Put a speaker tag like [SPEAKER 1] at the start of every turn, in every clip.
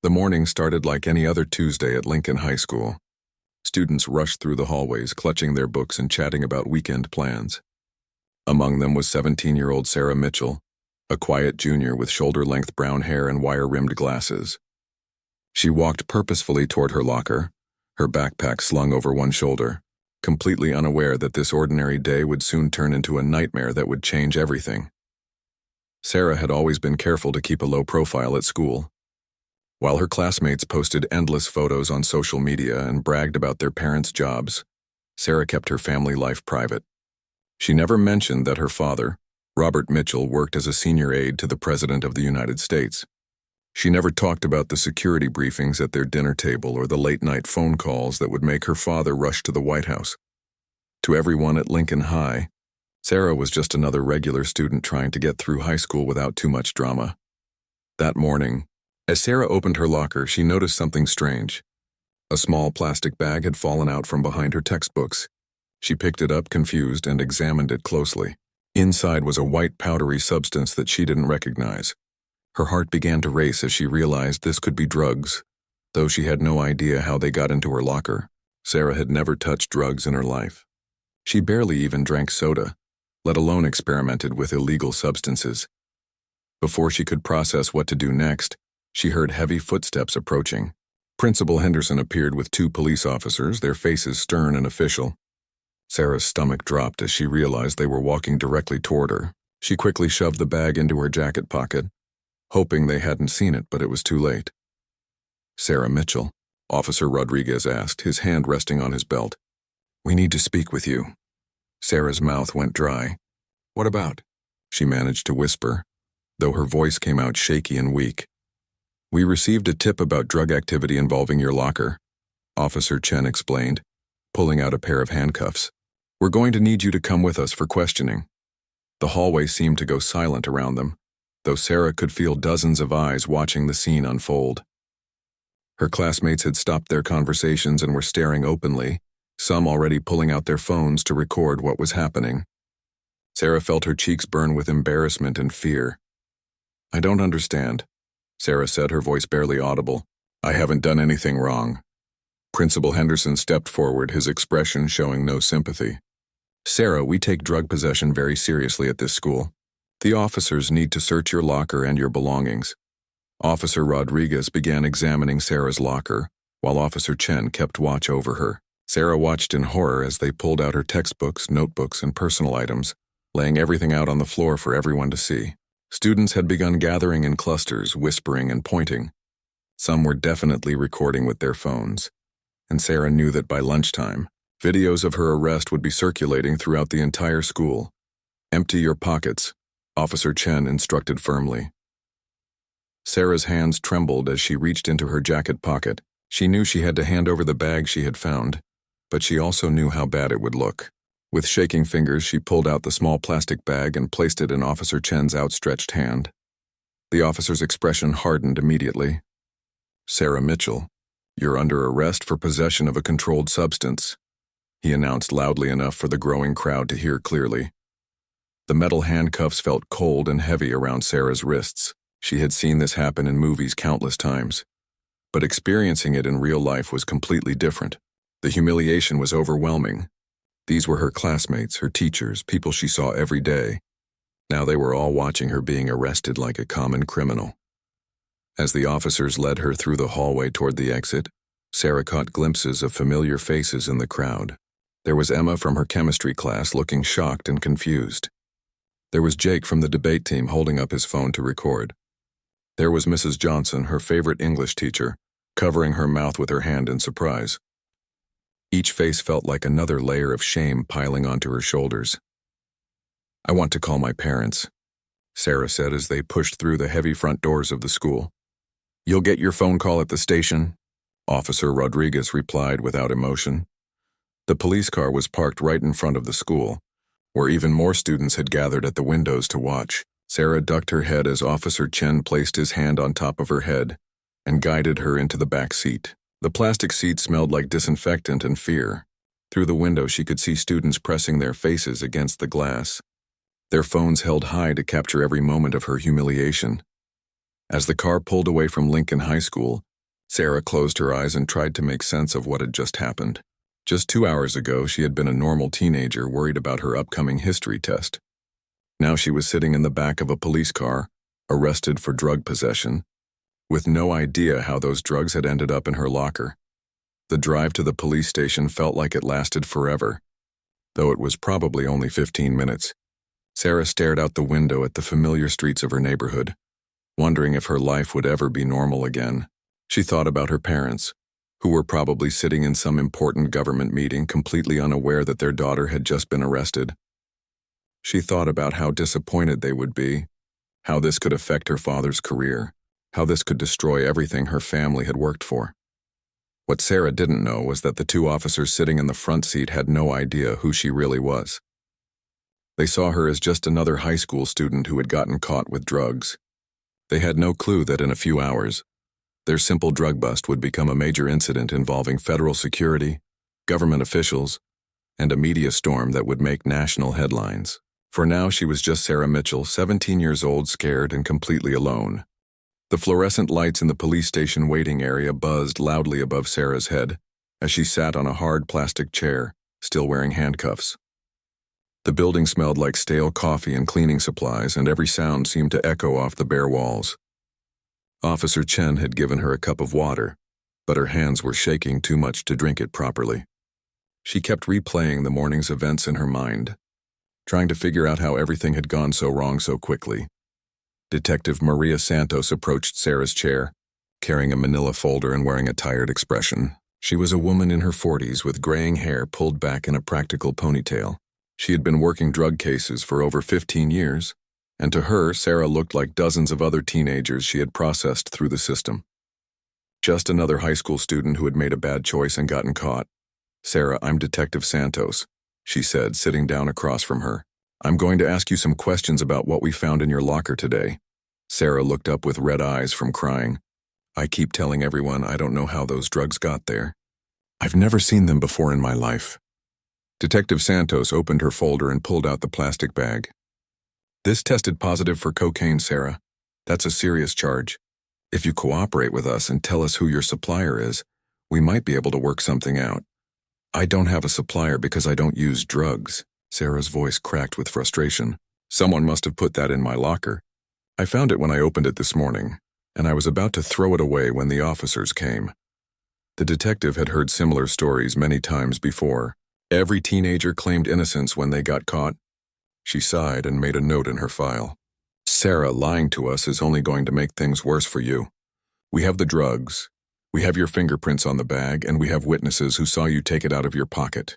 [SPEAKER 1] The morning started like any other Tuesday at Lincoln High School. Students rushed through the hallways, clutching their books and chatting about weekend plans. Among them was 17-year-old Sarah Mitchell, a quiet junior with shoulder-length brown hair and wire-rimmed glasses. She walked purposefully toward her locker, her backpack slung over one shoulder, completely unaware that this ordinary day would soon turn into a nightmare that would change everything. Sarah had always been careful to keep a low profile at school. While her classmates posted endless photos on social media and bragged about their parents' jobs, Sarah kept her family life private. She never mentioned that her father, Robert Mitchell, worked as a senior aide to the President of the United States. She never talked about the security briefings at their dinner table or the late-night phone calls that would make her father rush to the White House. To everyone at Lincoln High, Sarah was just another regular student trying to get through high school without too much drama. That morning, as Sarah opened her locker, she noticed something strange. A small plastic bag had fallen out from behind her textbooks. She picked it up, confused, and examined it closely. Inside was a white, powdery substance that she didn't recognize. Her heart began to race as she realized this could be drugs, though she had no idea how they got into her locker. Sarah had never touched drugs in her life. She barely even drank soda, let alone experimented with illegal substances. Before she could process what to do next, she heard heavy footsteps approaching. Principal Henderson appeared with 2 police officers, their faces stern and official. Sarah's stomach dropped as she realized they were walking directly toward her. She quickly shoved the bag into her jacket pocket, hoping they hadn't seen it, but it was too late. "Sarah Mitchell," Officer Rodriguez asked, his hand resting on his belt. "We need to speak with you." Sarah's mouth went dry. "What about?" she managed to whisper, though her voice came out shaky and weak. "We received a tip about drug activity involving your locker," Officer Chen explained, pulling out a pair of handcuffs. "We're going to need you to come with us for questioning." The hallway seemed to go silent around them, though Sarah could feel dozens of eyes watching the scene unfold. Her classmates had stopped their conversations and were staring openly, some already pulling out their phones to record what was happening. Sarah felt her cheeks burn with embarrassment and fear. "I don't understand," Sarah said, her voice barely audible. "I haven't done anything wrong." Principal Henderson stepped forward, his expression showing no sympathy. "Sarah, we take drug possession very seriously at this school. The officers need to search your locker and your belongings." Officer Rodriguez began examining Sarah's locker, while Officer Chen kept watch over her. Sarah watched in horror as they pulled out her textbooks, notebooks, and personal items, laying everything out on the floor for everyone to see. Students had begun gathering in clusters, whispering and pointing. Some were definitely recording with their phones, and Sarah knew that by lunchtime, videos of her arrest would be circulating throughout the entire school. "Empty your pockets," Officer Chen instructed firmly. Sarah's hands trembled as she reached into her jacket pocket. She knew she had to hand over the bag she had found, but she also knew how bad it would look. With shaking fingers, she pulled out the small plastic bag and placed it in Officer Chen's outstretched hand. The officer's expression hardened immediately. "Sarah Mitchell, you're under arrest for possession of a controlled substance," he announced loudly enough for the growing crowd to hear clearly. The metal handcuffs felt cold and heavy around Sarah's wrists. She had seen this happen in movies countless times, but experiencing it in real life was completely different. The humiliation was overwhelming. These were her classmates, her teachers, people she saw every day. Now they were all watching her being arrested like a common criminal. As the officers led her through the hallway toward the exit, Sarah caught glimpses of familiar faces in the crowd. There was Emma from her chemistry class looking shocked and confused. There was Jake from the debate team holding up his phone to record. There was Mrs. Johnson, her favorite English teacher, covering her mouth with her hand in surprise. Each face felt like another layer of shame piling onto her shoulders. "I want to call my parents," Sarah said as they pushed through the heavy front doors of the school. "You'll get your phone call at the station," Officer Rodriguez replied without emotion. The police car was parked right in front of the school, where even more students had gathered at the windows to watch. Sarah ducked her head as Officer Chen placed his hand on top of her head and guided her into the back seat. The plastic seat smelled like disinfectant and fear. Through the window, she could see students pressing their faces against the glass, their phones held high to capture every moment of her humiliation. As the car pulled away from Lincoln High School, Sarah closed her eyes and tried to make sense of what had just happened. Just 2 hours ago, she had been a normal teenager worried about her upcoming history test. Now she was sitting in the back of a police car, arrested for drug possession, with no idea how those drugs had ended up in her locker. The drive to the police station felt like it lasted forever, though it was probably only 15 minutes. Sarah stared out the window at the familiar streets of her neighborhood, wondering if her life would ever be normal again. She thought about her parents, who were probably sitting in some important government meeting completely unaware that their daughter had just been arrested. She thought about how disappointed they would be, how this could affect her father's career, how this could destroy everything her family had worked for. What Sarah didn't know was that the two officers sitting in the front seat had no idea who she really was. They saw her as just another high school student who had gotten caught with drugs. They had no clue that in a few hours, their simple drug bust would become a major incident involving federal security, government officials, and a media storm that would make national headlines. For now, she was just Sarah Mitchell, 17 years old, scared and completely alone. The fluorescent lights in the police station waiting area buzzed loudly above Sarah's head as she sat on a hard plastic chair, still wearing handcuffs. The building smelled like stale coffee and cleaning supplies, and every sound seemed to echo off the bare walls. Officer Chen had given her a cup of water, but her hands were shaking too much to drink it properly. She kept replaying the morning's events in her mind, trying to figure out how everything had gone so wrong so quickly. Detective Maria Santos approached Sarah's chair, carrying a manila folder and wearing a tired expression. She was a woman in her 40s with graying hair pulled back in a practical ponytail. She had been working drug cases for over 15 years, and to her, Sarah looked like dozens of other teenagers she had processed through the system. Just another high school student who had made a bad choice and gotten caught. "Sarah, I'm Detective Santos," she said, sitting down across from her. "I'm going to ask you some questions about what we found in your locker today." Sarah looked up with red eyes from crying. "I keep telling everyone I don't know how those drugs got there. I've never seen them before in my life." Detective Santos opened her folder and pulled out the plastic bag. "This tested positive for cocaine, Sarah. That's a serious charge. If you cooperate with us and tell us who your supplier is, we might be able to work something out." "I don't have a supplier because I don't use drugs." Sarah's voice cracked with frustration. "Someone must have put that in my locker. I found it when I opened it this morning, and I was about to throw it away when the officers came." The detective had heard similar stories many times before. Every teenager claimed innocence when they got caught. She sighed and made a note in her file. "Sarah, lying to us is only going to make things worse for you. We have the drugs, we have your fingerprints on the bag, and we have witnesses who saw you take it out of your pocket."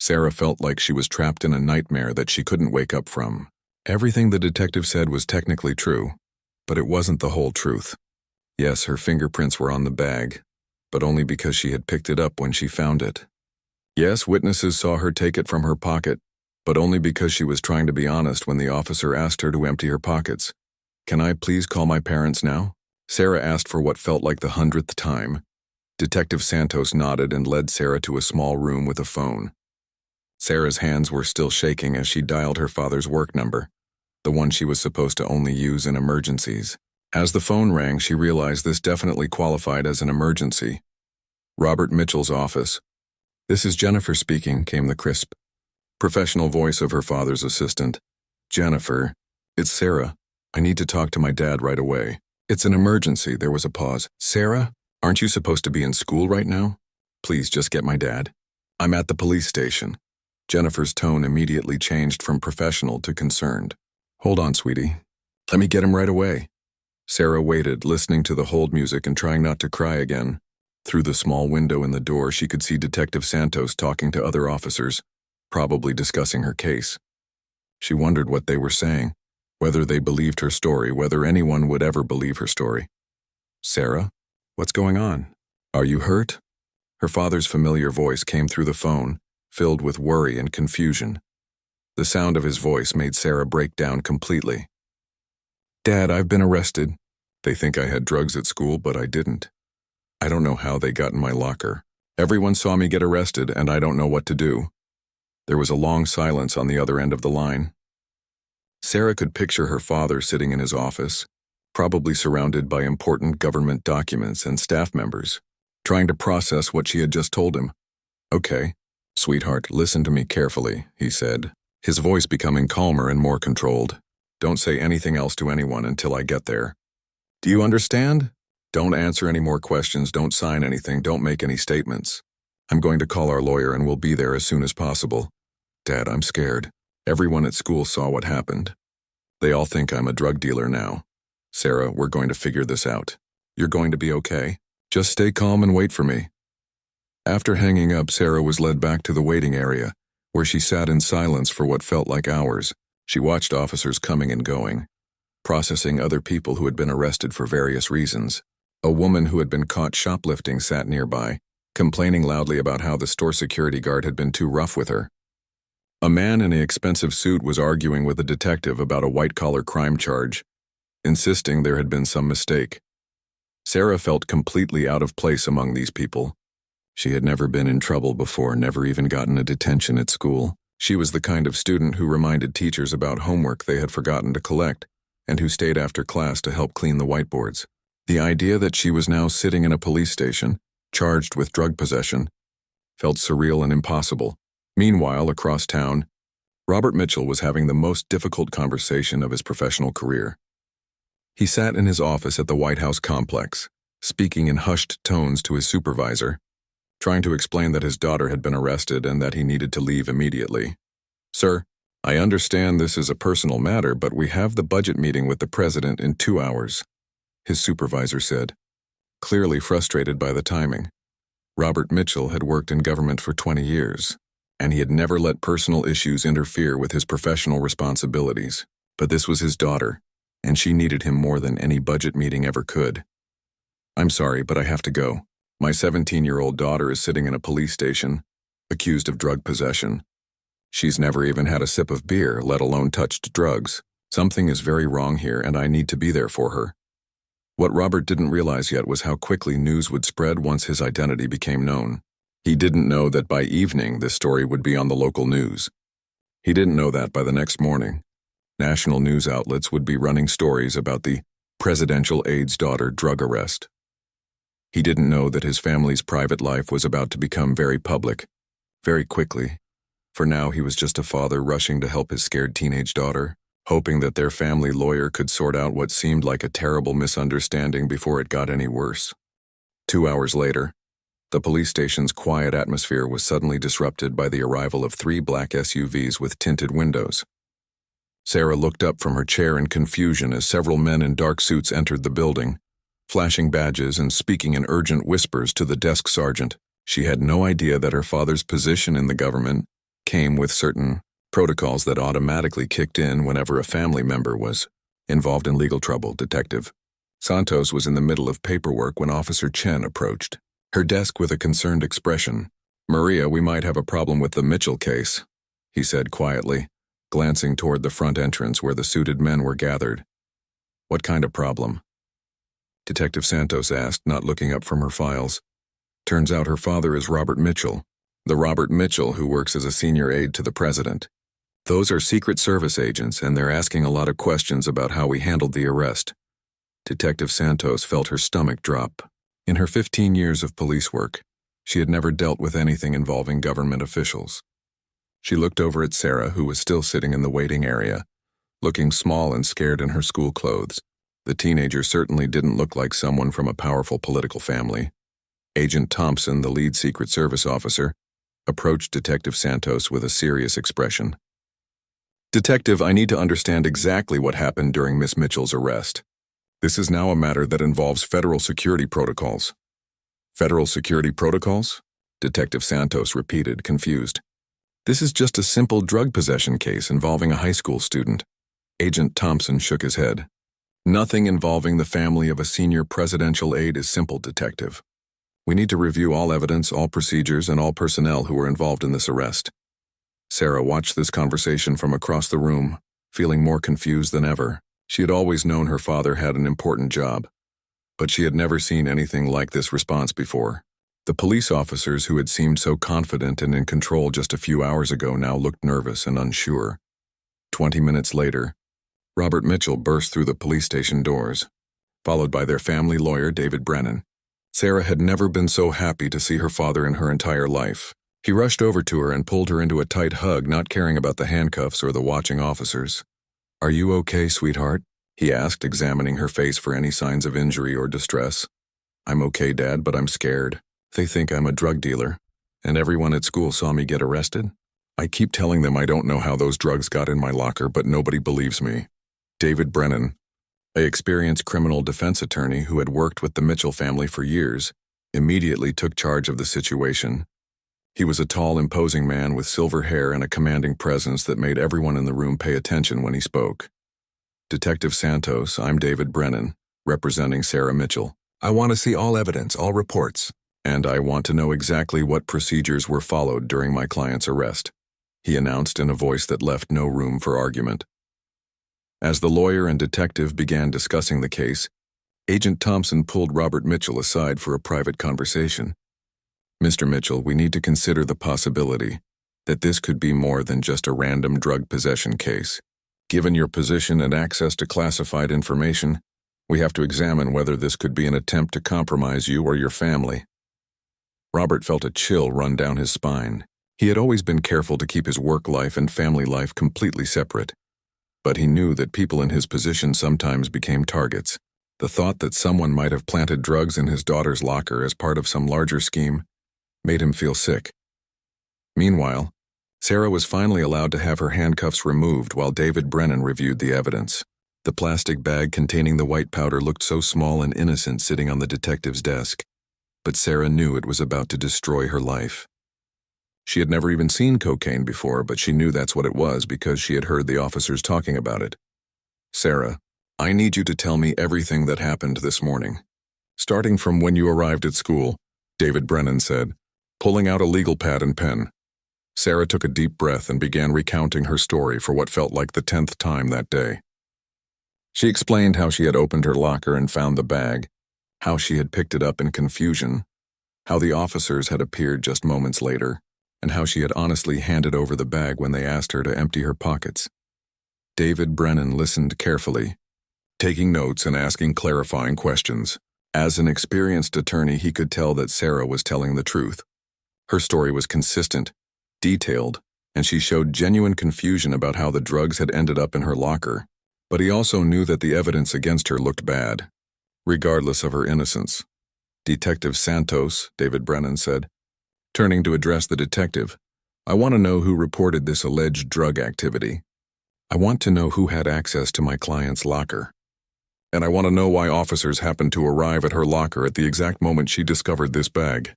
[SPEAKER 1] Sarah felt like she was trapped in a nightmare that she couldn't wake up from. Everything the detective said was technically true, but it wasn't the whole truth. Yes, her fingerprints were on the bag, but only because she had picked it up when she found it. Yes, witnesses saw her take it from her pocket, but only because she was trying to be honest when the officer asked her to empty her pockets. "Can I please call my parents now?" Sarah asked for what felt like the 100th time. Detective Santos nodded and led Sarah to a small room with a phone. Sarah's hands were still shaking as she dialed her father's work number, the one she was supposed to only use in emergencies. As the phone rang, she realized this definitely qualified as an emergency. Robert Mitchell's office. "This is Jennifer speaking," came the crisp, professional voice of her father's assistant. "Jennifer, it's Sarah. I need to talk to my dad right away." "It's an emergency." There was a pause. "Sarah, aren't you supposed to be in school right now? Please just get my dad. I'm at the police station." Jennifer's tone immediately changed from professional to concerned. "Hold on, sweetie. Let me get him right away." Sarah waited, listening to the hold music and trying not to cry again. Through the small window in the door, she could see Detective Santos talking to other officers, probably discussing her case. She wondered what they were saying, whether they believed her story, whether anyone would ever believe her story. "Sarah, what's going on? Are you hurt?" Her father's familiar voice came through the phone, filled with worry and confusion. The sound of his voice made Sarah break down completely. "Dad, I've been arrested. They think I had drugs at school, but I didn't. I don't know how they got in my locker. Everyone saw me get arrested, and I don't know what to do." There was a long silence on the other end of the line. Sarah could picture her father sitting in his office, probably surrounded by important government documents and staff members, trying to process what she had just told him. "Okay, sweetheart, listen to me carefully," he said, his voice becoming calmer and more controlled. "Don't say anything else to anyone until I get there. Do you understand? Don't answer any more questions, don't sign anything, don't make any statements. I'm going to call our lawyer and we'll be there as soon as possible. Dad, I'm scared. Everyone at school saw what happened. They all think I'm a drug dealer now. Sarah, we're going to figure this out. You're going to be okay. Just stay calm and wait for me." After hanging up, Sarah was led back to the waiting area, where she sat in silence for what felt like hours. She watched officers coming and going, processing other people who had been arrested for various reasons. A woman who had been caught shoplifting sat nearby, complaining loudly about how the store security guard had been too rough with her. A man in an expensive suit was arguing with a detective about a white-collar crime charge, insisting there had been some mistake. Sarah felt completely out of place among these people. She had never been in trouble before, never even gotten a detention at school. She was the kind of student who reminded teachers about homework they had forgotten to collect, and who stayed after class to help clean the whiteboards. The idea that she was now sitting in a police station, charged with drug possession, felt surreal and impossible. Meanwhile, across town, Robert Mitchell was having the most difficult conversation of his professional career. He sat in his office at the White House complex, speaking in hushed tones to his supervisor, trying to explain that his daughter had been arrested and that he needed to leave immediately. "Sir, I understand this is a personal matter, but we have the budget meeting with the president in 2 hours," his supervisor said, clearly frustrated by the timing. Robert Mitchell had worked in government for 20 years, and he had never let personal issues interfere with his professional responsibilities. But this was his daughter, and she needed him more than any budget meeting ever could. "I'm sorry, but I have to go. My 17-year-old daughter is sitting in a police station, accused of drug possession. She's never even had a sip of beer, let alone touched drugs. Something is very wrong here, and I need to be there for her." What Robert didn't realize yet was how quickly news would spread once his identity became known. He didn't know that by evening this story would be on the local news. He didn't know that by the next morning, national news outlets would be running stories about the presidential aide's daughter drug arrest. He didn't know that his family's private life was about to become very public, very quickly. For now, he was just a father rushing to help his scared teenage daughter, hoping that their family lawyer could sort out what seemed like a terrible misunderstanding before it got any worse. 2 hours later, the police station's quiet atmosphere was suddenly disrupted by the arrival of 3 black SUVs with tinted windows. Sarah looked up from her chair in confusion as several men in dark suits entered the building, flashing badges and speaking in urgent whispers to the desk sergeant. She had no idea that her father's position in the government came with certain protocols that automatically kicked in whenever a family member was involved in legal trouble. Detective Santos was in the middle of paperwork when Officer Chen approached, her desk with a concerned expression. "Maria, we might have a problem with the Mitchell case," he said quietly, glancing toward the front entrance where the suited men were gathered. "What kind of problem?" Detective Santos asked, not looking up from her files. "Turns out her father is Robert Mitchell, the Robert Mitchell who works as a senior aide to the president. Those are Secret Service agents, and they're asking a lot of questions about how we handled the arrest." Detective Santos felt her stomach drop. In her 15 years of police work, she had never dealt with anything involving government officials. She looked over at Sarah, who was still sitting in the waiting area, looking small and scared in her school clothes. The teenager certainly didn't look like someone from a powerful political family. Agent Thompson, the lead Secret Service officer, approached Detective Santos with a serious expression. "Detective, I need to understand exactly what happened during Miss Mitchell's arrest. This is now a matter that involves federal security protocols." "Federal security protocols?" Detective Santos repeated, confused. "This is just a simple drug possession case involving a high school student." Agent Thompson shook his head. "Nothing involving the family of a senior presidential aide is simple, Detective. We need to review all evidence, all procedures, and all personnel who were involved in this arrest." Sarah watched this conversation from across the room, feeling more confused than ever. She had always known her father had an important job, but she had never seen anything like this response before. The police officers who had seemed so confident and in control just a few hours ago now looked nervous and unsure. 20 minutes later, Robert Mitchell burst through the police station doors. followed by their family lawyer, David Brennan. Sarah had never been so happy to see her father in her entire life. He rushed over to her and pulled her into a tight hug, not caring about the handcuffs or the watching officers. "Are you okay, sweetheart?" he asked, examining her face for any signs of injury or distress. "I'm okay, Dad, but I'm scared. They think I'm a drug dealer, and everyone at school saw me get arrested. I keep telling them I don't know how those drugs got in my locker, but nobody believes me." David Brennan, an experienced criminal defense attorney who had worked with the Mitchell family for years, immediately took charge of the situation. He was a tall, imposing man with silver hair and a commanding presence that made everyone in the room pay attention when he spoke. "Detective Santos, I'm David Brennan, representing Sarah Mitchell. I want to see all evidence, all reports, and I want to know exactly what procedures were followed during my client's arrest," he announced in a voice that left no room for argument. As the lawyer and detective began discussing the case, Agent Thompson pulled Robert Mitchell aside for a private conversation. "Mr. Mitchell, we need to consider the possibility that this could be more than just a random drug possession case. Given your position and access to classified information, we have to examine whether this could be an attempt to compromise you or your family." Robert felt a chill run down his spine. He had always been careful to keep his work life and family life completely separate. But he knew that people in his position sometimes became targets. The thought that someone might have planted drugs in his daughter's locker as part of some larger scheme made him feel sick. Meanwhile, Sarah was finally allowed to have her handcuffs removed while David Brennan reviewed the evidence. The plastic bag containing the white powder looked so small and innocent sitting on the detective's desk, but Sarah knew it was about to destroy her life. She had never even seen cocaine before, but she knew that's what it was because she had heard the officers talking about it. "Sarah, I need you to tell me everything that happened this morning, starting from when you arrived at school," David Brennan said, pulling out a legal pad and pen. Sarah took a deep breath and began recounting her story for what felt like the 10th time that day. She explained how she had opened her locker and found the bag, how she had picked it up in confusion, how the officers had appeared just moments later, and how she had honestly handed over the bag when they asked her to empty her pockets. David Brennan listened carefully, taking notes and asking clarifying questions. As an experienced attorney, he could tell that Sarah was telling the truth. Her story was consistent, detailed, and she showed genuine confusion about how the drugs had ended up in her locker. But he also knew that the evidence against her looked bad, regardless of her innocence. "Detective Santos," David Brennan said, turning to address the detective, "I want to know who reported this alleged drug activity. I want to know who had access to my client's locker. And I want to know why officers happened to arrive at her locker at the exact moment she discovered this bag."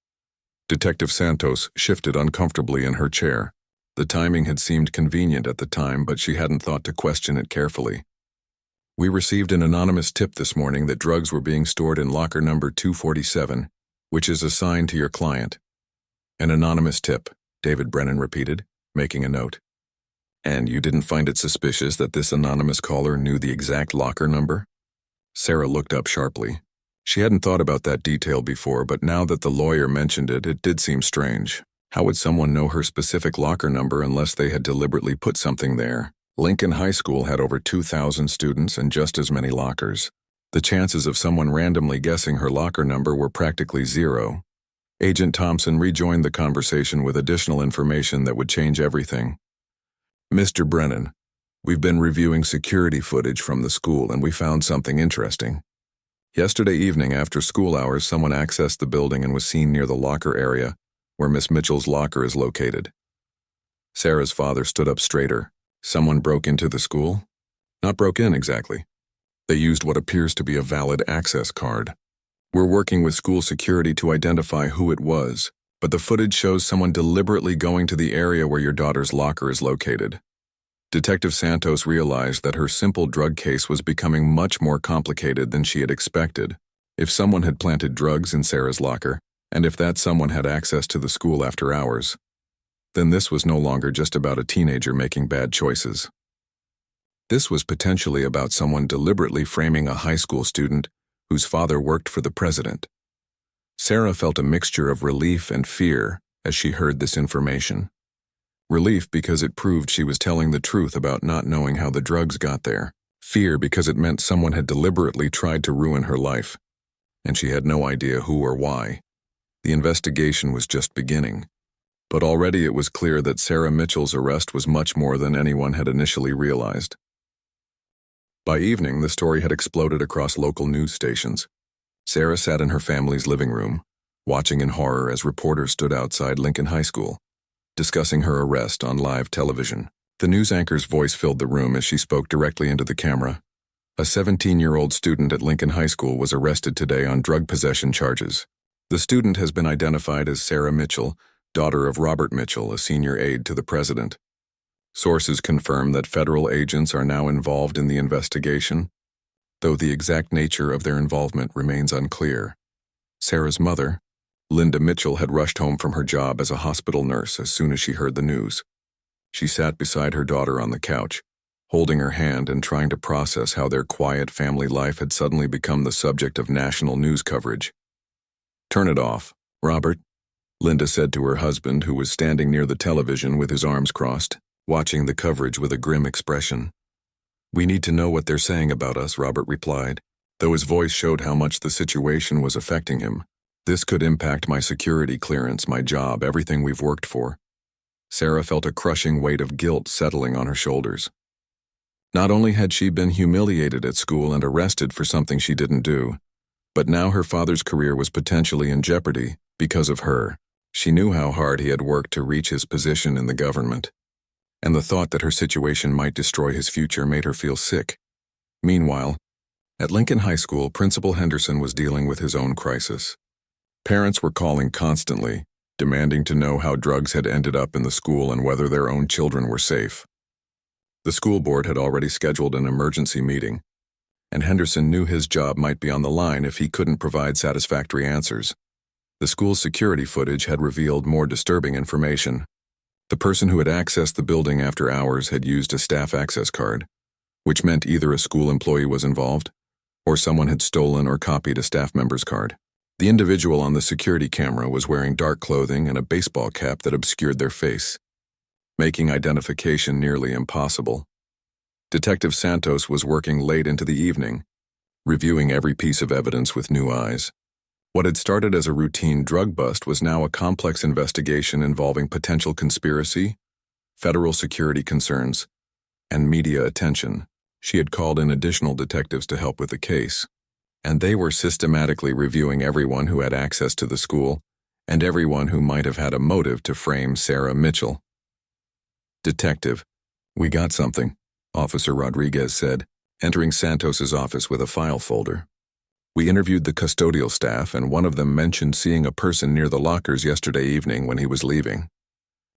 [SPEAKER 1] Detective Santos shifted uncomfortably in her chair. The timing had seemed convenient at the time, but she hadn't thought to question it carefully. "We received an anonymous tip this morning that drugs were being stored in locker number 247, which is assigned to your client." "An anonymous tip," David Brennan repeated, making a note. "And you didn't find it suspicious that this anonymous caller knew the exact locker number?" Sarah looked up sharply. She hadn't thought about that detail before, but now that the lawyer mentioned it, it did seem strange. How would someone know her specific locker number unless they had deliberately put something there? Lincoln High School had over 2,000 students and just as many lockers. The chances of someone randomly guessing her locker number were practically zero. Agent Thompson rejoined the conversation with additional information that would change everything. "Mr. Brennan, we've been reviewing security footage from the school and we found something interesting. Yesterday evening after school hours, someone accessed the building and was seen near the locker area where Miss Mitchell's locker is located." Sarah's father stood up straighter. "Someone broke into the school?" "Not broke in exactly. They used what appears to be a valid access card. We're working with school security to identify who it was, but the footage shows someone deliberately going to the area where your daughter's locker is located." Detective Santos realized that her simple drug case was becoming much more complicated than she had expected. If someone had planted drugs in Sarah's locker, and if that someone had access to the school after hours, then this was no longer just about a teenager making bad choices. This was potentially about someone deliberately framing a high school student whose father worked for the president. Sarah felt a mixture of relief and fear as she heard this information. Relief because it proved she was telling the truth about not knowing how the drugs got there. Fear because it meant someone had deliberately tried to ruin her life, and she had no idea who or why. The investigation was just beginning, but already it was clear that Sarah Mitchell's arrest was much more than anyone had initially realized. By evening, the story had exploded across local news stations. Sarah sat in her family's living room, watching in horror as reporters stood outside Lincoln High School, discussing her arrest on live television. The news anchor's voice filled the room as she spoke directly into the camera. A 17-year-old student at Lincoln High School was arrested today on drug possession charges. The student has been identified as Sarah Mitchell, daughter of Robert Mitchell, a senior aide to the president. Sources confirm that federal agents are now involved in the investigation, though the exact nature of their involvement remains unclear. Sarah's mother, Linda Mitchell, had rushed home from her job as a hospital nurse as soon as she heard the news. She sat beside her daughter on the couch, holding her hand and trying to process how their quiet family life had suddenly become the subject of national news coverage. "Turn it off, Robert," Linda said to her husband, who was standing near the television with his arms crossed, watching the coverage with a grim expression. "We need to know what they're saying about us," Robert replied, though his voice showed how much the situation was affecting him. "This could impact my security clearance, my job, everything we've worked for." Sarah felt a crushing weight of guilt settling on her shoulders. Not only had she been humiliated at school and arrested for something she didn't do, but now her father's career was potentially in jeopardy because of her. She knew how hard he had worked to reach his position in the government, and the thought that her situation might destroy his future made her feel sick. Meanwhile, at Lincoln High School, Principal Henderson was dealing with his own crisis. Parents were calling constantly, demanding to know how drugs had ended up in the school and whether their own children were safe. The school board had already scheduled an emergency meeting, and Henderson knew his job might be on the line if he couldn't provide satisfactory answers. The school's security footage had revealed more disturbing information. The person who had accessed the building after hours had used a staff access card, which meant either a school employee was involved, or someone had stolen or copied a staff member's card. The individual on the security camera was wearing dark clothing and a baseball cap that obscured their face, making identification nearly impossible. Detective Santos was working late into the evening, reviewing every piece of evidence with new eyes. What had started as a routine drug bust was now a complex investigation involving potential conspiracy, federal security concerns, and media attention. She had called in additional detectives to help with the case, and they were systematically reviewing everyone who had access to the school and everyone who might have had a motive to frame Sarah Mitchell. "Detective, we got something," Officer Rodriguez said, entering Santos's office with a file folder. "We interviewed the custodial staff, and one of them mentioned seeing a person near the lockers yesterday evening when he was leaving.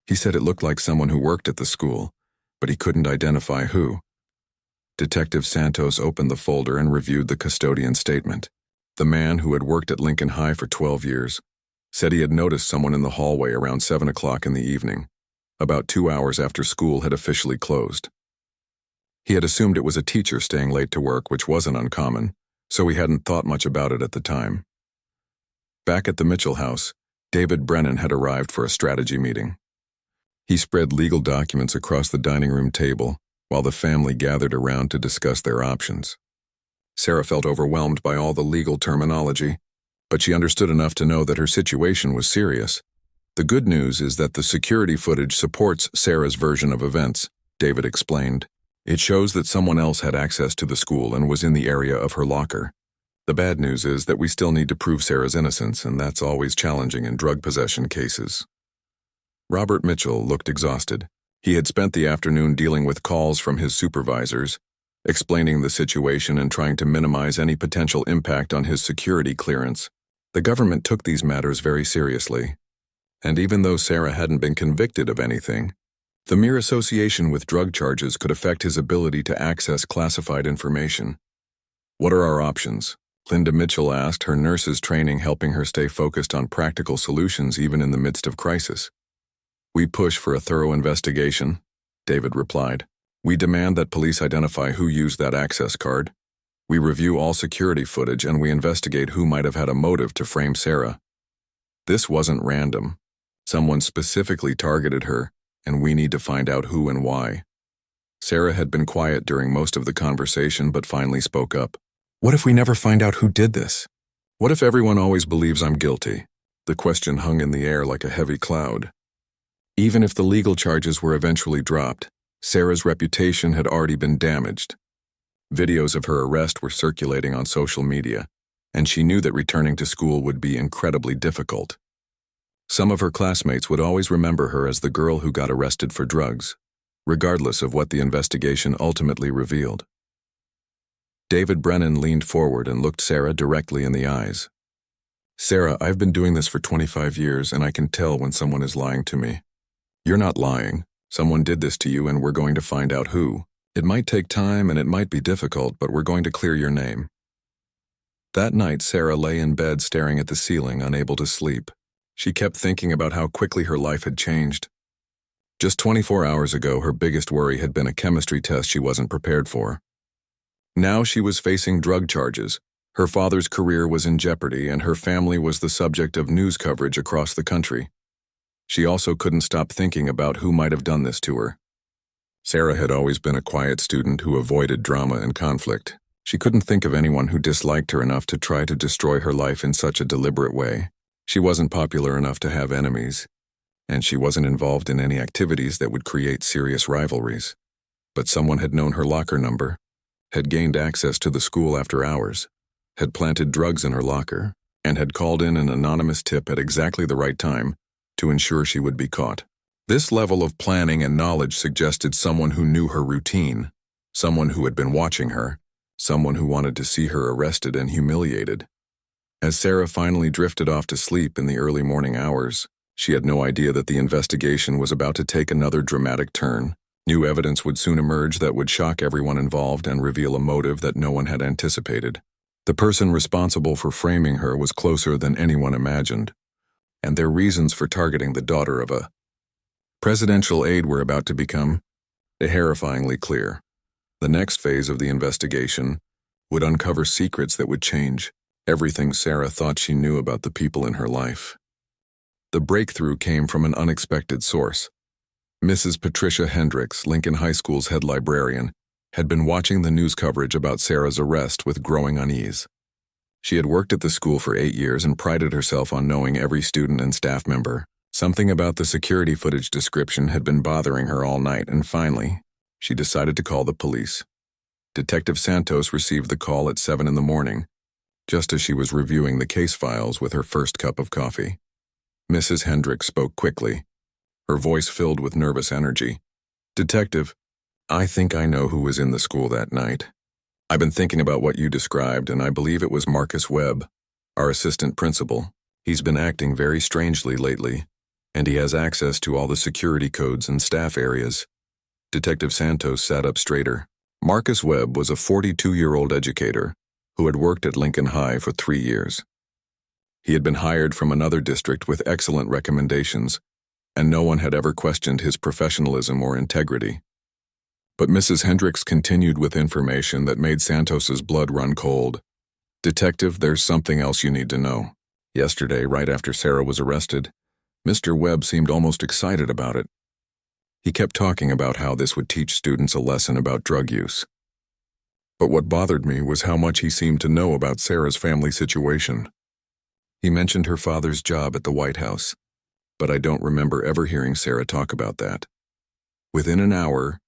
[SPEAKER 1] He said it looked like someone who worked at the school, but he couldn't identify who." Detective Santos opened the folder and reviewed the custodian's statement. The man, who had worked at Lincoln High for 12 years, said he had noticed someone in the hallway around 7 o'clock in the evening, about 2 hours after school had officially closed. He had assumed it was a teacher staying late to work, which wasn't uncommon, so he hadn't thought much about it at the time. Back at the Mitchell house, David Brennan had arrived for a strategy meeting. He spread legal documents across the dining room table while the family gathered around to discuss their options. Sarah felt overwhelmed by all the legal terminology, but she understood enough to know that her situation was serious. "The good news is that the security footage supports Sarah's version of events," David explained. "It shows that someone else had access to the school and was in the area of her locker. The bad news is that we still need to prove Sarah's innocence, and that's always challenging in drug possession cases." Robert Mitchell looked exhausted. He had spent the afternoon dealing with calls from his supervisors, explaining the situation and trying to minimize any potential impact on his security clearance. The government took these matters very seriously, and even though Sarah hadn't been convicted of anything, the mere association with drug charges could affect his ability to access classified information. "What are our options?" Linda Mitchell asked, her nurse's training helping her stay focused on practical solutions even in the midst of crisis. "We push for a thorough investigation," David replied. "We demand that police identify who used that access card. We review all security footage and we investigate who might have had a motive to frame Sarah. This wasn't random. Someone specifically targeted her, and we need to find out who and why." Sarah had been quiet during most of the conversation but finally spoke up. What if we never find out who did this? What if everyone always believes I'm guilty? The question hung in the air like a heavy cloud. Even if the legal charges were eventually dropped, Sarah's reputation had already been damaged. Videos of her arrest were circulating on social media, and she knew that returning to school would be incredibly difficult. Some of her classmates would always remember her as the girl who got arrested for drugs, regardless of what the investigation ultimately revealed. David Brennan leaned forward and looked Sarah directly in the eyes. Sarah, I've been doing this for 25 years, and I can tell when someone is lying to me. You're not lying. Someone did this to you, and we're going to find out who. It might take time and it might be difficult, but we're going to clear your name. That night, Sarah lay in bed staring at the ceiling, unable to sleep. She kept thinking about how quickly her life had changed. Just 24 hours ago, her biggest worry had been a chemistry test she wasn't prepared for. Now she was facing drug charges. Her father's career was in jeopardy, and her family was the subject of news coverage across the country. She also couldn't stop thinking about who might have done this to her. Sarah had always been a quiet student who avoided drama and conflict. She couldn't think of anyone who disliked her enough to try to destroy her life in such a deliberate way. She wasn't popular enough to have enemies, and she wasn't involved in any activities that would create serious rivalries. But someone had known her locker number, had gained access to the school after hours, had planted drugs in her locker, and had called in an anonymous tip at exactly the right time to ensure she would be caught. This level of planning and knowledge suggested someone who knew her routine, someone who had been watching her, someone who wanted to see her arrested and humiliated. As Sarah finally drifted off to sleep in the early morning hours, she had no idea that the investigation was about to take another dramatic turn. New evidence would soon emerge that would shock everyone involved and reveal a motive that no one had anticipated. The person responsible for framing her was closer than anyone imagined, and their reasons for targeting the daughter of a presidential aide were about to become terrifyingly clear. The next phase of the investigation would uncover secrets that would change everything Sarah thought she knew about the people in her life. The breakthrough came from an unexpected source. Mrs. Patricia Hendricks, Lincoln High School's head librarian, had been watching the news coverage about Sarah's arrest with growing unease. She had worked at the school for 8 years and prided herself on knowing every student and staff member. Something about the security footage description had been bothering her all night, and finally, she decided to call the police. Detective Santos received the call at 7 in the morning, just as she was reviewing the case files with her first cup of coffee. Mrs. Hendricks spoke quickly, her voice filled with nervous energy. Detective, I think I know who was in the school that night. I've been thinking about what you described, and I believe it was Marcus Webb, our assistant principal. He's been acting very strangely lately, and he has access to all the security codes and staff areas. Detective Santos sat up straighter. Marcus Webb was a 42-year-old educator who had worked at Lincoln High for 3 years. He had been hired from another district with excellent recommendations, and no one had ever questioned his professionalism or integrity. But Mrs. Hendricks continued with information that made Santos's blood run cold. Detective, there's something else you need to know. Yesterday, right after Sarah was arrested, Mr. Webb seemed almost excited about it. He kept talking about how this would teach students a lesson about drug use. But what bothered me was how much he seemed to know about Sarah's family situation. He mentioned her father's job at the White House, but I don't remember ever hearing Sarah talk about that. Within an hour,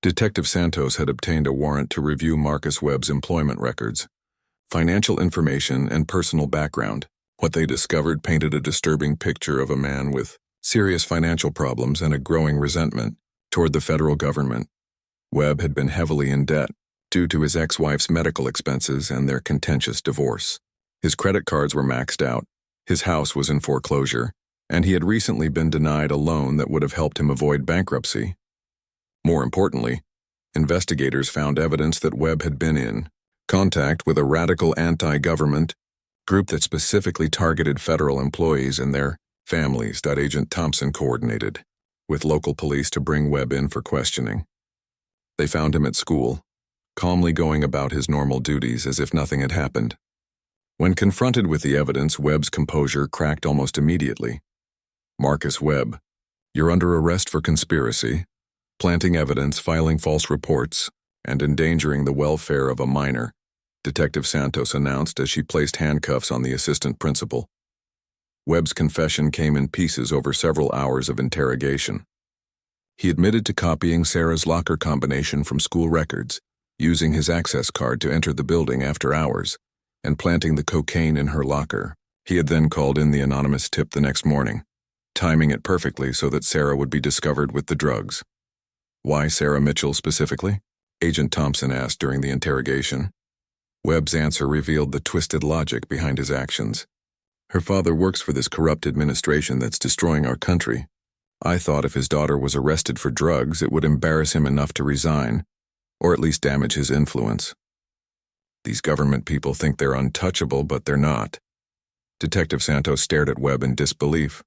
[SPEAKER 1] Detective Santos had obtained a warrant to review Marcus Webb's employment records, financial information, and personal background. What they discovered painted a disturbing picture of a man with serious financial problems and a growing resentment toward the federal government. Webb had been heavily in debt due to his ex-wife's medical expenses and their contentious divorce. His credit cards were maxed out, his house was in foreclosure, and he had recently been denied a loan that would have helped him avoid bankruptcy. More importantly, investigators found evidence that Webb had been in contact with a radical anti-government group that specifically targeted federal employees and their families that Agent Thompson coordinated with local police to bring Webb in for questioning. They found him at school, calmly going about his normal duties as if nothing had happened. When confronted with the evidence, Webb's composure cracked almost immediately. Marcus Webb, you're under arrest for conspiracy planting evidence, filing false reports, and endangering the welfare of a minor, Detective Santos announced as she placed handcuffs on the assistant principal. Webb's confession came in pieces over several hours of interrogation. He admitted to copying Sarah's locker combination from school records, using his access card to enter the building after hours, and planting the cocaine in her locker. He had then called in the anonymous tip the next morning, timing it perfectly so that Sarah would be discovered with the drugs. Why Sarah Mitchell specifically? Agent Thompson asked during the interrogation. Webb's answer revealed the twisted logic behind his actions. Her father works for this corrupt administration that's destroying our country. I thought if his daughter was arrested for drugs, it would embarrass him enough to resign, or at least damage his influence. These government people think they're untouchable, but they're not. Detective Santos stared at Webb in disbelief.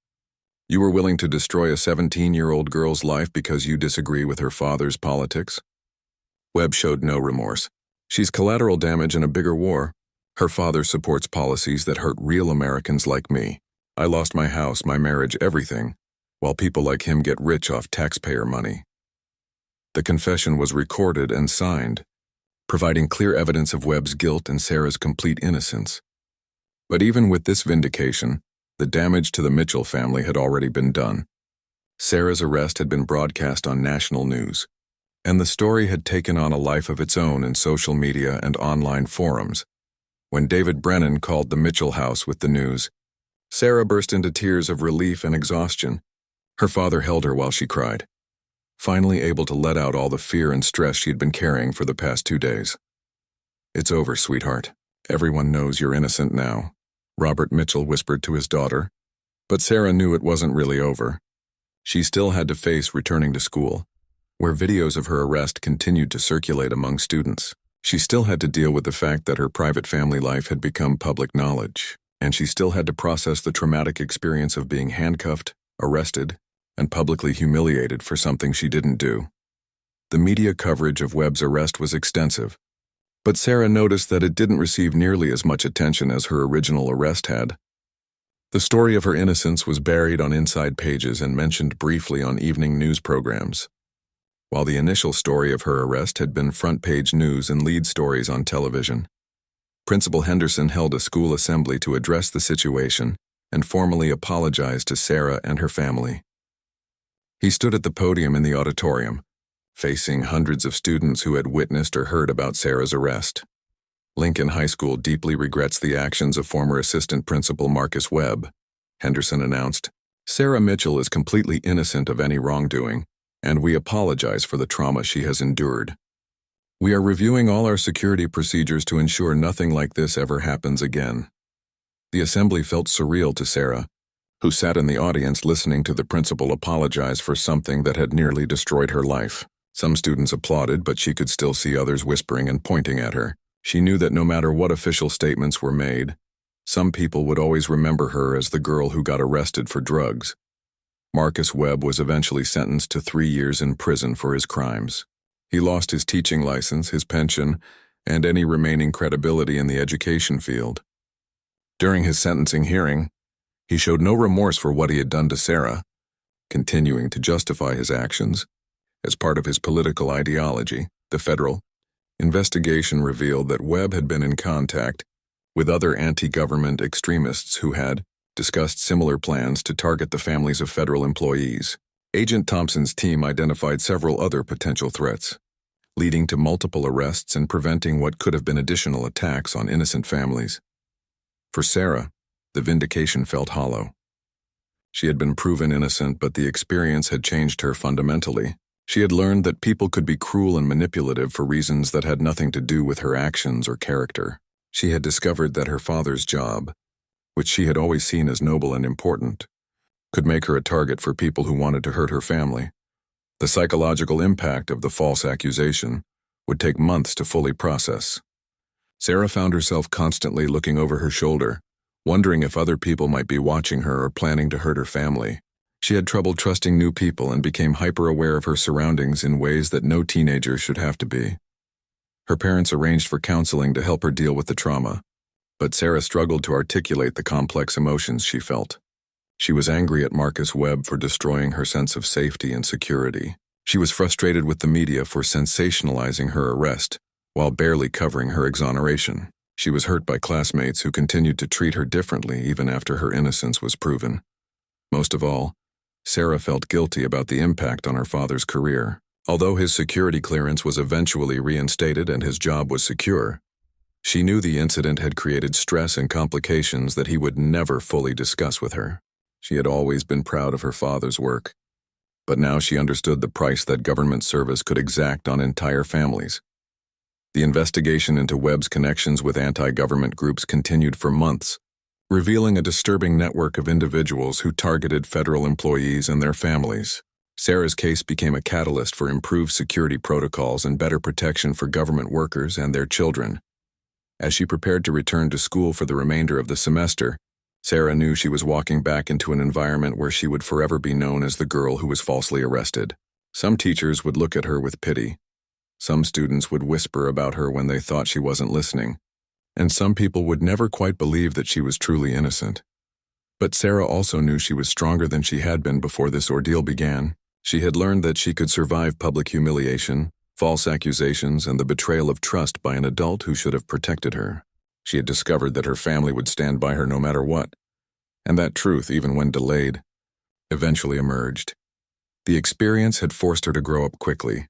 [SPEAKER 1] You were willing to destroy a 17-year-old girl's life because you disagree with her father's politics? Webb showed no remorse. She's collateral damage in a bigger war. Her father supports policies that hurt real Americans like me. I lost my house, my marriage, everything, while people like him get rich off taxpayer money. The confession was recorded and signed, providing clear evidence of Webb's guilt and Sarah's complete innocence. But even with this vindication, the damage to the Mitchell family had already been done. Sarah's arrest had been broadcast on national news, and the story had taken on a life of its own in social media and online forums. When David Brennan called the Mitchell house with the news, Sarah burst into tears of relief and exhaustion. Her father held her while she cried, finally able to let out all the fear and stress she had been carrying for the past 2 days. It's over, sweetheart. Everyone knows you're innocent now, Robert Mitchell whispered to his daughter. But Sarah knew it wasn't really over. She still had to face returning to school, where videos of her arrest continued to circulate among students. She still had to deal with the fact that her private family life had become public knowledge, and she still had to process the traumatic experience of being handcuffed, arrested, and publicly humiliated for something she didn't do. The media coverage of Webb's arrest was extensive, but Sarah noticed that it didn't receive nearly as much attention as her original arrest had. The story of her innocence was buried on inside pages and mentioned briefly on evening news programs, while the initial story of her arrest had been front-page news and lead stories on television. Principal Henderson held a school assembly to address the situation and formally apologize to Sarah and her family. He stood at the podium in the auditorium, facing hundreds of students who had witnessed or heard about Sarah's arrest. Lincoln High School deeply regrets the actions of former assistant principal Marcus Webb, Henderson announced. Sarah Mitchell is completely innocent of any wrongdoing, and we apologize for the trauma she has endured. We are reviewing all our security procedures to ensure nothing like this ever happens again. The assembly felt surreal to Sarah, who sat in the audience listening to the principal apologize for something that had nearly destroyed her life. Some students applauded, but she could still see others whispering and pointing at her. She knew that no matter what official statements were made, some people would always remember her as the girl who got arrested for drugs. Marcus Webb was eventually sentenced to 3 years in prison for his crimes. He lost his teaching license, his pension, and any remaining credibility in the education field. During his sentencing hearing, he showed no remorse for what he had done to Sarah, continuing to justify his actions. As part of his political ideology, the federal investigation revealed that Webb had been in contact with other anti-government extremists who had discussed similar plans to target the families of federal employees. Agent Thompson's team identified several other potential threats, leading to multiple arrests and preventing what could have been additional attacks on innocent families. For Sarah, the vindication felt hollow. She had been proven innocent, but the experience had changed her fundamentally. She had learned that people could be cruel and manipulative for reasons that had nothing to do with her actions or character. She had discovered that her father's job, which she had always seen as noble and important, could make her a target for people who wanted to hurt her family. The psychological impact of the false accusation would take months to fully process. Sarah found herself constantly looking over her shoulder, wondering if other people might be watching her or planning to hurt her family. She had trouble trusting new people and became hyper-aware of her surroundings in ways that no teenager should have to be. Her parents arranged for counseling to help her deal with the trauma, but Sarah struggled to articulate the complex emotions she felt. She was angry at Marcus Webb for destroying her sense of safety and security. She was frustrated with the media for sensationalizing her arrest, while barely covering her exoneration. She was hurt by classmates who continued to treat her differently even after her innocence was proven. Most of all, Sarah felt guilty about the impact on her father's career. Although his security clearance was eventually reinstated and his job was secure, she knew the incident had created stress and complications that he would never fully discuss with her. She had always been proud of her father's work, but now she understood the price that government service could exact on entire families. The investigation into Webb's connections with anti-government groups continued for months, revealing a disturbing network of individuals who targeted federal employees and their families. Sarah's case became a catalyst for improved security protocols and better protection for government workers and their children. As she prepared to return to school for the remainder of the semester, Sarah knew she was walking back into an environment where she would forever be known as the girl who was falsely arrested. Some teachers would look at her with pity. Some students would whisper about her when they thought she wasn't listening. And some people would never quite believe that she was truly innocent. But Sarah also knew she was stronger than she had been before this ordeal began. She had learned that she could survive public humiliation, false accusations, and the betrayal of trust by an adult who should have protected her. She had discovered that her family would stand by her no matter what, and that truth, even when delayed, eventually emerged. The experience had forced her to grow up quickly,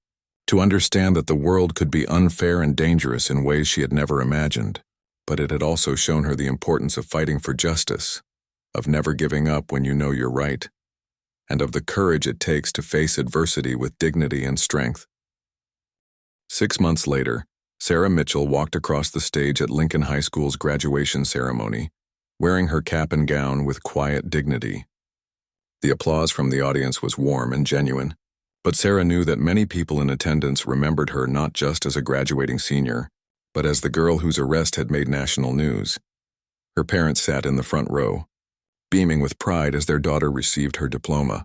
[SPEAKER 1] to understand that the world could be unfair and dangerous in ways she had never imagined, but it had also shown her the importance of fighting for justice, of never giving up when you know you're right, and of the courage it takes to face adversity with dignity and strength. 6 months later, Sarah Mitchell walked across the stage at Lincoln High School's graduation ceremony, wearing her cap and gown with quiet dignity. The applause from the audience was warm and genuine, but Sarah knew that many people in attendance remembered her not just as a graduating senior, but as the girl whose arrest had made national news. Her parents sat in the front row, beaming with pride as their daughter received her diploma.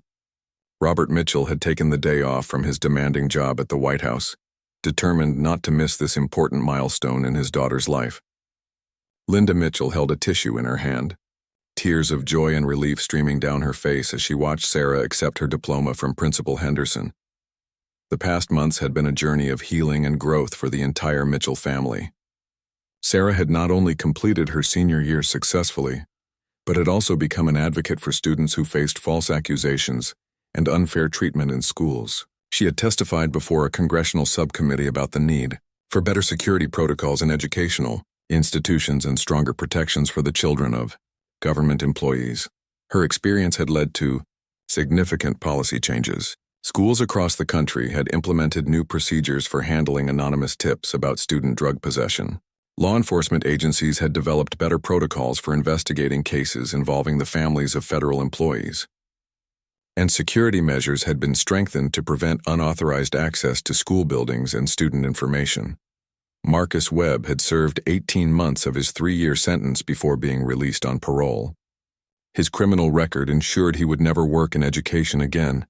[SPEAKER 1] Robert Mitchell had taken the day off from his demanding job at the White House, determined not to miss this important milestone in his daughter's life. Linda Mitchell held a tissue in her hand, tears of joy and relief streaming down her face as she watched Sarah accept her diploma from Principal Henderson. The past months had been a journey of healing and growth for the entire Mitchell family. Sarah had not only completed her senior year successfully, but had also become an advocate for students who faced false accusations and unfair treatment in schools. She had testified before a congressional subcommittee about the need for better security protocols in educational institutions and stronger protections for the children of government employees. Her experience had led to significant policy changes. Schools across the country had implemented new procedures for handling anonymous tips about student drug possession. Law enforcement agencies had developed better protocols for investigating cases involving the families of federal employees. And security measures had been strengthened to prevent unauthorized access to school buildings and student information. Marcus Webb had served 18 months of his 3-year sentence before being released on parole. His criminal record ensured he would never work in education again,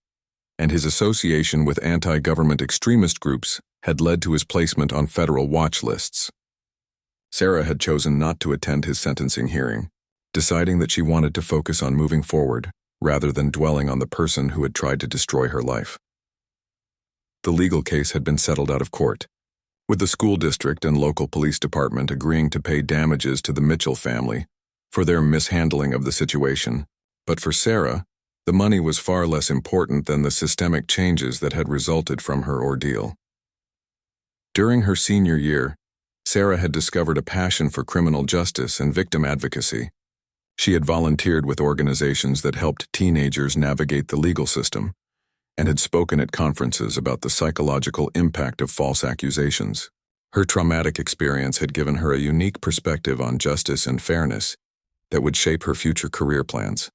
[SPEAKER 1] and his association with anti-government extremist groups had led to his placement on federal watch lists. Sarah had chosen not to attend his sentencing hearing, deciding that she wanted to focus on moving forward rather than dwelling on the person who had tried to destroy her life. The legal case had been settled out of court, with the school district and local police department agreeing to pay damages to the Mitchell family for their mishandling of the situation. But for Sarah, the money was far less important than the systemic changes that had resulted from her ordeal. During her senior year, Sarah had discovered a passion for criminal justice and victim advocacy. She had volunteered with organizations that helped teenagers navigate the legal system, and had spoken at conferences about the psychological impact of false accusations. Her traumatic experience had given her a unique perspective on justice and fairness that would shape her future career plans.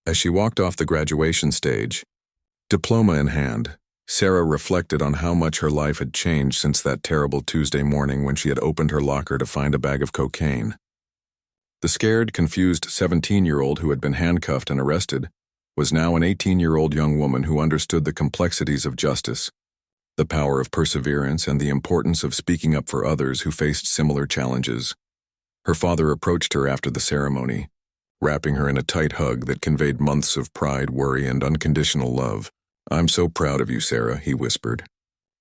[SPEAKER 1] As she walked off the graduation stage, diploma in hand, Sarah reflected on how much her life had changed since that terrible Tuesday morning when she had opened her locker to find a bag of cocaine. The scared, confused 17-year-old who had been handcuffed and arrested was now an 18-year-old young woman who understood the complexities of justice, the power of perseverance, and the importance of speaking up for others who faced similar challenges. Her father approached her after the ceremony, wrapping her in a tight hug that conveyed months of pride, worry, and unconditional love. "I'm so proud of you, Sarah," he whispered.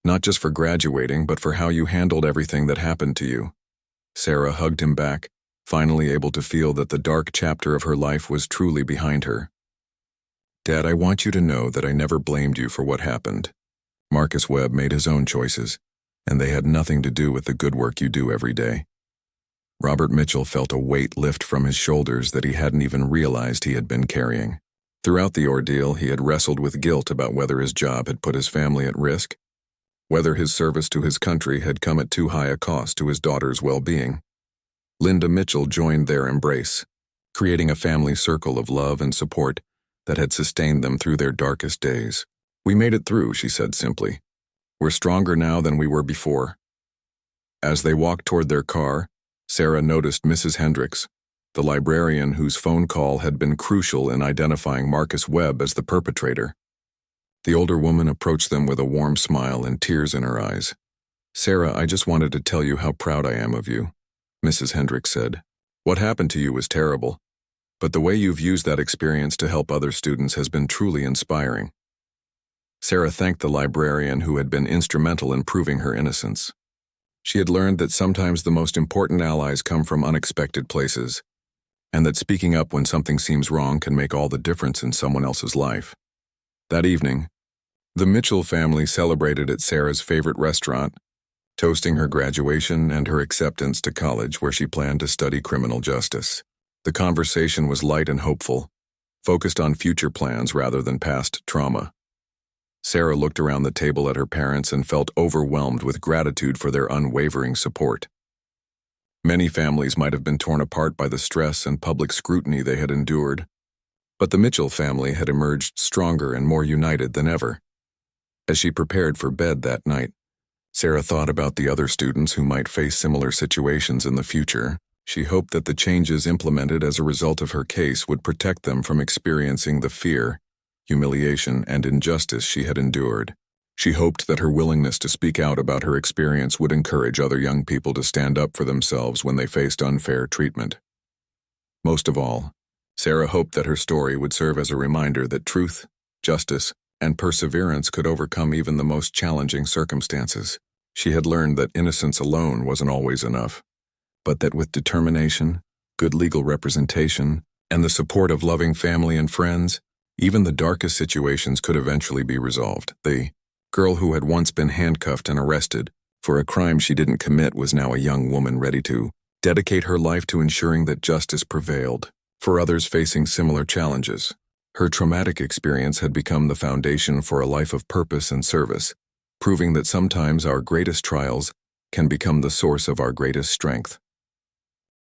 [SPEAKER 1] "Not just for graduating, but for how you handled everything that happened to you." Sarah hugged him back, finally able to feel that the dark chapter of her life was truly behind her. "Dad, I want you to know that I never blamed you for what happened. Marcus Webb made his own choices, and they had nothing to do with the good work you do every day." Robert Mitchell felt a weight lift from his shoulders that he hadn't even realized he had been carrying. Throughout the ordeal, he had wrestled with guilt about whether his job had put his family at risk, whether his service to his country had come at too high a cost to his daughter's well-being. Linda Mitchell joined their embrace, creating a family circle of love and support that had sustained them through their darkest days. "We made it through," she said simply. "We're stronger now than we were before." As they walked toward their car, Sarah noticed Mrs. Hendricks, the librarian whose phone call had been crucial in identifying Marcus Webb as the perpetrator. The older woman approached them with a warm smile and tears in her eyes. "Sarah, I just wanted to tell you how proud I am of you," Mrs. Hendricks said. "What happened to you was terrible, but the way you've used that experience to help other students has been truly inspiring." Sarah thanked the librarian who had been instrumental in proving her innocence. She had learned that sometimes the most important allies come from unexpected places, and that speaking up when something seems wrong can make all the difference in someone else's life. That evening, the Mitchell family celebrated at Sarah's favorite restaurant, toasting her graduation and her acceptance to college where she planned to study criminal justice. The conversation was light and hopeful, focused on future plans rather than past trauma. Sarah looked around the table at her parents and felt overwhelmed with gratitude for their unwavering support. Many families might have been torn apart by the stress and public scrutiny they had endured, but the Mitchell family had emerged stronger and more united than ever. As she prepared for bed that night, Sarah thought about the other students who might face similar situations in the future. She hoped that the changes implemented as a result of her case would protect them from experiencing the fear, humiliation, and injustice she had endured. She hoped that her willingness to speak out about her experience would encourage other young people to stand up for themselves when they faced unfair treatment. Most of all, Sarah hoped that her story would serve as a reminder that truth, justice, and perseverance could overcome even the most challenging circumstances. She had learned that innocence alone wasn't always enough, but that with determination, good legal representation, and the support of loving family and friends, even the darkest situations could eventually be resolved. The girl who had once been handcuffed and arrested for a crime she didn't commit was now a young woman ready to dedicate her life to ensuring that justice prevailed for others facing similar challenges. Her traumatic experience had become the foundation for a life of purpose and service, proving that sometimes our greatest trials can become the source of our greatest strength.